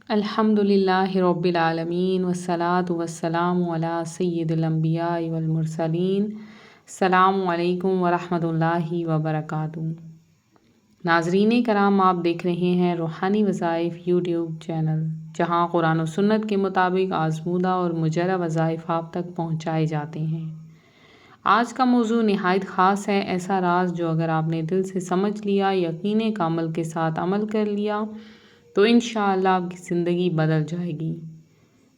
الحمد للہ رب العالمین والصلاة والسلام علی سید الانبیاء والمرسلین۔ السلام علیکم ورحمۃ اللہ وبرکاتہ۔ ناظرین کرام، آپ دیکھ رہے ہیں روحانی وظائف یوٹیوب چینل، جہاں قرآن و سنت کے مطابق آزمودہ اور مجرہ وظائف آپ تک پہنچائے جاتے ہیں۔ آج کا موضوع نہایت خاص ہے، ایسا راز جو اگر آپ نے دل سے سمجھ لیا، یقین کامل کے ساتھ عمل کر لیا تو انشاءاللہ آپ کی زندگی بدل جائے گی۔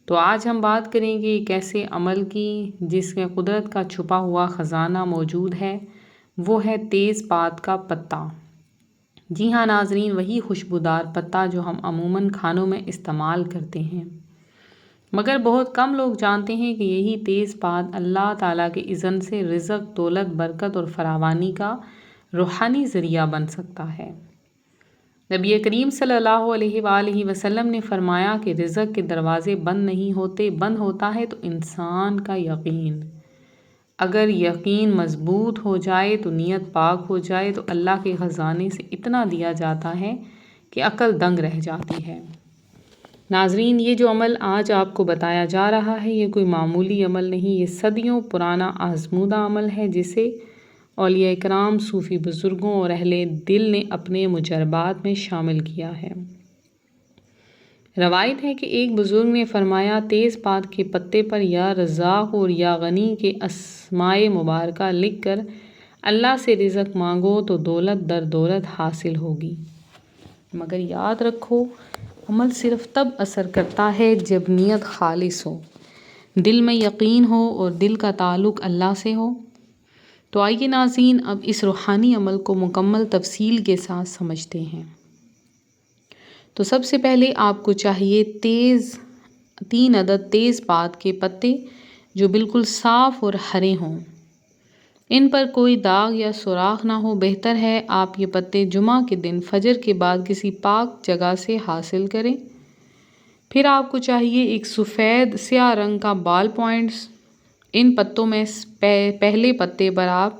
تو آج ہم بات کریں گے ایک ایسے عمل کی جس میں قدرت کا چھپا ہوا خزانہ موجود ہے، وہ ہے تیز پات کا پتا۔ جی ہاں ناظرین، وہی خوشبودار پتا جو ہم عموماً کھانوں میں استعمال کرتے ہیں، مگر بہت کم لوگ جانتے ہیں کہ یہی تیز پات اللہ تعالیٰ کے اذن سے رزق، دولت، برکت اور فراوانی کا روحانی ذریعہ بن سکتا ہے۔ نبی کریم صلی اللہ علیہ وآلہ وسلم نے فرمایا کہ رزق کے دروازے بند نہیں ہوتے، بند ہوتا ہے تو انسان کا یقین۔ اگر یقین مضبوط ہو جائے تو نیت پاک ہو جائے تو اللہ کے خزانے سے اتنا دیا جاتا ہے کہ عقل دنگ رہ جاتی ہے۔ ناظرین، یہ جو عمل آج آپ کو بتایا جا رہا ہے، یہ کوئی معمولی عمل نہیں، یہ صدیوں پرانا آزمودہ عمل ہے جسے اولیاء کرام، صوفی بزرگوں اور اہل دل نے اپنے مجربات میں شامل کیا ہے۔ روایت ہے کہ ایک بزرگ نے فرمایا، تیز پات کے پتے پر یا رزاق اور یا غنی کے اسمائے مبارکہ لکھ کر اللہ سے رزق مانگو تو دولت در دولت حاصل ہوگی۔ مگر یاد رکھو، عمل صرف تب اثر کرتا ہے جب نیت خالص ہو، دل میں یقین ہو اور دل کا تعلق اللہ سے ہو۔ تو آئیے ناظرین، اب اس روحانی عمل کو مکمل تفصیل کے ساتھ سمجھتے ہیں۔ تو سب سے پہلے آپ کو چاہیے 3 عدد تیز پات کے پتے جو بالکل صاف اور ہرے ہوں، ان پر کوئی داغ یا سوراخ نہ ہو۔ بہتر ہے آپ یہ پتے جمعہ کے دن فجر کے بعد کسی پاک جگہ سے حاصل کریں۔ پھر آپ کو چاہیے ایک سفید سیاہ رنگ کا بال پوائنٹس۔ ان پتوں میں پہلے پتے پر آپ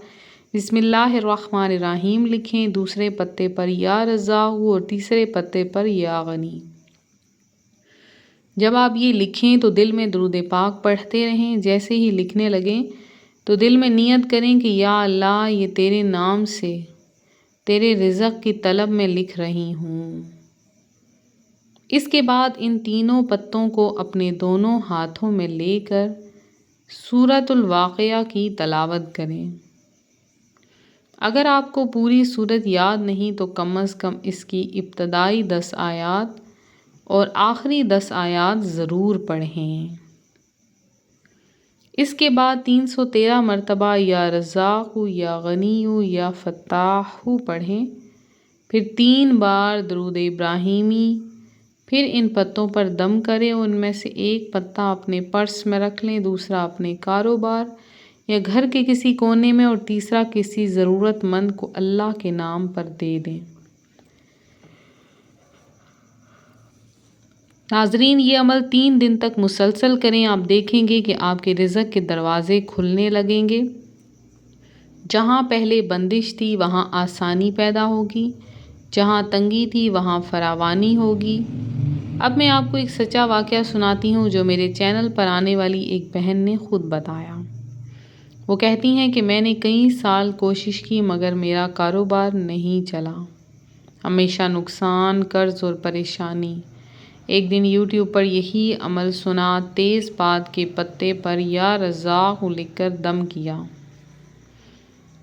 بسم اللہ الرحمن الرحیم لکھیں، دوسرے پتے پر یا رزاق اور تیسرے پتے پر یا غنی۔ جب آپ یہ لکھیں تو دل میں درود پاک پڑھتے رہیں۔ جیسے ہی لکھنے لگیں تو دل میں نیت کریں کہ یا اللہ، یہ تیرے نام سے تیرے رزق کی طلب میں لکھ رہی ہوں۔ اس کے بعد ان تینوں پتوں کو اپنے دونوں ہاتھوں میں لے کر سورۃ الواقعہ کی تلاوت کریں۔ اگر آپ کو پوری سورت یاد نہیں تو کم از کم اس کی ابتدائی 10 آیات اور آخری 10 آیات ضرور پڑھیں۔ اس کے بعد 313 مرتبہ یا رزاق یا غنی یا فتاح پڑھیں، پھر 3 بار درود ابراہیمی، پھر ان پتوں پر دم کریں۔ ان میں سے ایک پتا اپنے پرس میں رکھ لیں، دوسرا اپنے کاروبار یا گھر کے کسی کونے میں اور تیسرا کسی ضرورت مند کو اللہ کے نام پر دے دیں۔ ناظرین، یہ عمل 3 دن تک مسلسل کریں، آپ دیکھیں گے کہ آپ کے رزق کے دروازے کھلنے لگیں گے۔ جہاں پہلے بندش تھی وہاں آسانی پیدا ہوگی، جہاں تنگی تھی وہاں فراوانی ہوگی۔ اب میں آپ کو ایک سچا واقعہ سناتی ہوں جو میرے چینل پر آنے والی ایک بہن نے خود بتایا۔ وہ کہتی ہیں کہ میں نے کئی سال کوشش کی مگر میرا کاروبار نہیں چلا، ہمیشہ نقصان، قرض اور پریشانی۔ ایک دن یوٹیوب پر یہی عمل سنا، تیز پات کے پتے پر یا رزاق لکھ کر دم کیا۔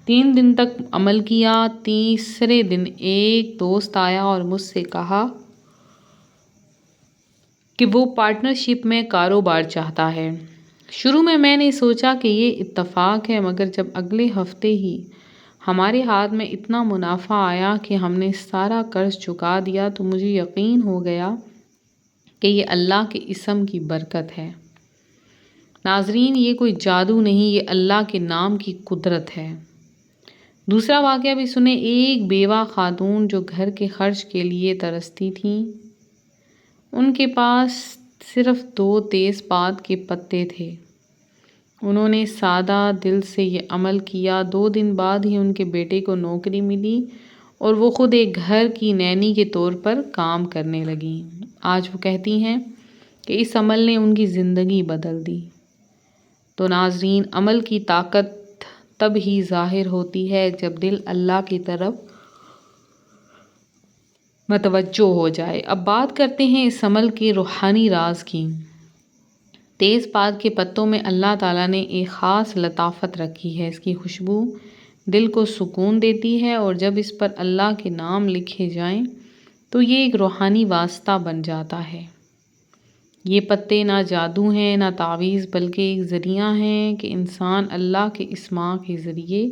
3 دن تک عمل کیا۔ تیسرے دن ایک دوست آیا اور مجھ سے کہا کہ وہ پارٹنرشپ میں کاروبار چاہتا ہے۔ شروع میں نے سوچا کہ یہ اتفاق ہے، مگر جب اگلے ہفتے ہی ہمارے ہاتھ میں اتنا منافع آیا کہ ہم نے سارا قرض چکا دیا تو مجھے یقین ہو گیا کہ یہ اللہ کے اسم کی برکت ہے۔ ناظرین، یہ کوئی جادو نہیں، یہ اللہ کے نام کی قدرت ہے۔ دوسرا واقعہ بھی سنیں۔ ایک بیوہ خاتون جو گھر کے خرچ کے لیے ترستی تھیں، ان کے پاس صرف 2 تیز پات کے پتے تھے۔ انہوں نے سادہ دل سے یہ عمل کیا۔ 2 دن بعد ہی ان کے بیٹے کو نوکری ملی اور وہ خود ایک گھر کی نینی کے طور پر کام کرنے لگیں۔ آج وہ کہتی ہیں کہ اس عمل نے ان کی زندگی بدل دی۔ تو ناظرین، عمل کی طاقت تب ہی ظاہر ہوتی ہے جب دل اللہ کی طرف متوجہ ہو جائے۔ اب بات کرتے ہیں اس عمل کے روحانی راز کی۔ تیز پات کے پتوں میں اللہ تعالیٰ نے ایک خاص لطافت رکھی ہے۔ اس کی خوشبو دل کو سکون دیتی ہے، اور جب اس پر اللہ کے نام لکھے جائیں تو یہ ایک روحانی واسطہ بن جاتا ہے۔ یہ پتے نہ جادو ہیں نہ تعویذ، بلکہ ایک ذریعہ ہیں کہ انسان اللہ کے اسماء کے ذریعے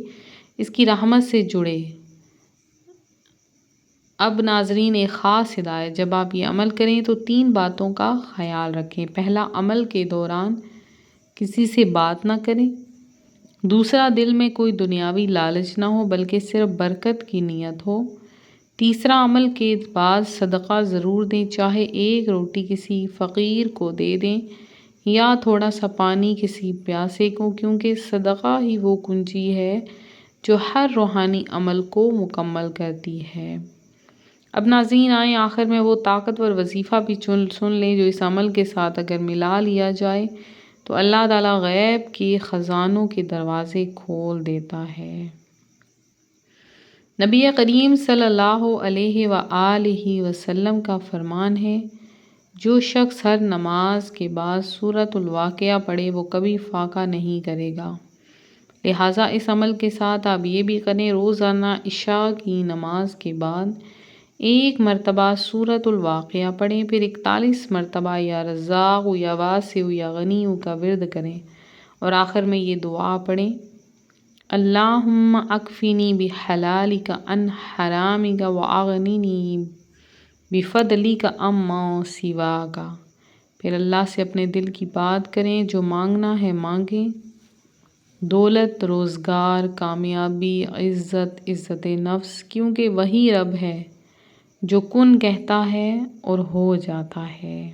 اس کی رحمت سے جڑے۔ اب ناظرین، ایک خاص ہدایت: جب آپ یہ عمل کریں تو 3 باتوں کا خیال رکھیں۔ پہلا، عمل کے دوران کسی سے بات نہ کریں۔ دوسرا، دل میں کوئی دنیاوی لالچ نہ ہو بلکہ صرف برکت کی نیت ہو۔ تیسرا، عمل کے بعد صدقہ ضرور دیں، چاہے ایک روٹی کسی فقیر کو دے دیں یا تھوڑا سا پانی کسی پیاسے کو، کیونکہ صدقہ ہی وہ کنجی ہے جو ہر روحانی عمل کو مکمل کرتی ہے۔ اب ناظرین، آئیں آخر میں وہ طاقتور وظیفہ بھی سن لیں جو اس عمل کے ساتھ اگر ملا لیا جائے تو اللہ تعالیٰ غیب کے خزانوں کے دروازے کھول دیتا ہے۔ نبی کریم صلی اللہ علیہ وآلہ وسلم کا فرمان ہے، جو شخص ہر نماز کے بعد سورۃ الواقعہ پڑھے وہ کبھی فاقہ نہیں کرے گا۔ لہٰذا اس عمل کے ساتھ آپ یہ بھی کریں، روزانہ عشاء کی نماز کے بعد 1 مرتبہ سورۃ الواقعہ پڑھیں، پھر 41 مرتبہ یا رزاق یا واسع یا غنی کا ورد کریں، اور آخر میں یہ دعا پڑھیں: اللہم اکفنی بحلالک عن حرامک واغننی بفضلک عمن سواک۔ پھر اللہ سے اپنے دل کی بات کریں، جو مانگنا ہے مانگیں، دولت، روزگار، کامیابی، عزت نفس، کیونکہ وہی رب ہے جو کن کہتا ہے اور ہو جاتا ہے۔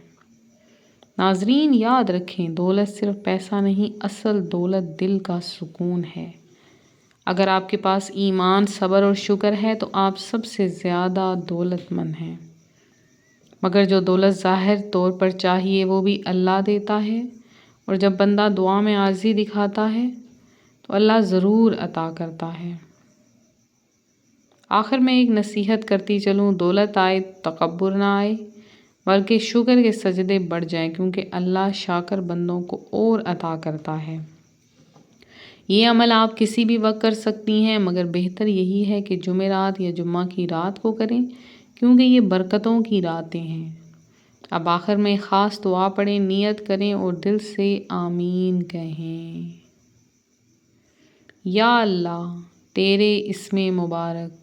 ناظرین، یاد رکھیں، دولت صرف پیسہ نہیں، اصل دولت دل کا سکون ہے۔ اگر آپ کے پاس ایمان، صبر اور شکر ہے تو آپ سب سے زیادہ دولت مند ہیں۔ مگر جو دولت ظاہر طور پر چاہیے وہ بھی اللہ دیتا ہے، اور جب بندہ دعا میں عاجزی دکھاتا ہے تو اللہ ضرور عطا کرتا ہے۔ آخر میں ایک نصیحت کرتی چلوں: دولت آئے تکبر نہ آئے، بلکہ شکر کے سجدے بڑھ جائیں، کیونکہ اللہ شاکر بندوں کو اور عطا کرتا ہے۔ یہ عمل آپ کسی بھی وقت کر سکتی ہیں، مگر بہتر یہی ہے کہ جمعرات یا جمعہ کی رات کو کریں، کیونکہ یہ برکتوں کی راتیں ہیں۔ اب آخر میں خاص دعا پڑھیں، نیت کریں اور دل سے آمین کہیں: یا اللہ، تیرے اسم مبارک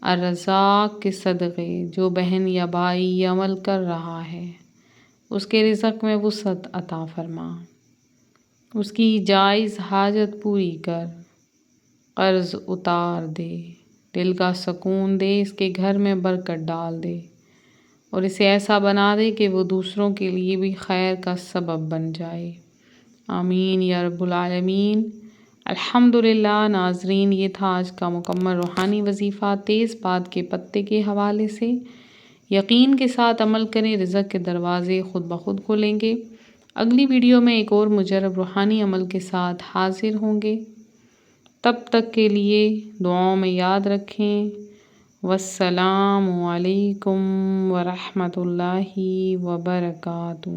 الرزاق کے صدقے جو بہن یا بھائی یہ عمل کر رہا ہے، اس کے رزق میں وسعت عطا فرما، اس کی جائز حاجت پوری کر، قرض اتار دے، دل کا سکون دے، اس کے گھر میں برکت ڈال دے، اور اسے ایسا بنا دے کہ وہ دوسروں کے لیے بھی خیر کا سبب بن جائے۔ آمین یا رب العالمین۔ الحمدللہ۔ ناظرین، یہ تھا آج کا مکمل روحانی وظیفہ تیز پات کے پتے کے حوالے سے۔ یقین کے ساتھ عمل کریں، رزق کے دروازے خود بخود کھلیں گے۔ اگلی ویڈیو میں ایک اور مجرب روحانی عمل کے ساتھ حاضر ہوں گے۔ تب تک کے لیے دعاؤں میں یاد رکھیں۔ والسلام علیکم ورحمۃ اللہ وبرکاتہ۔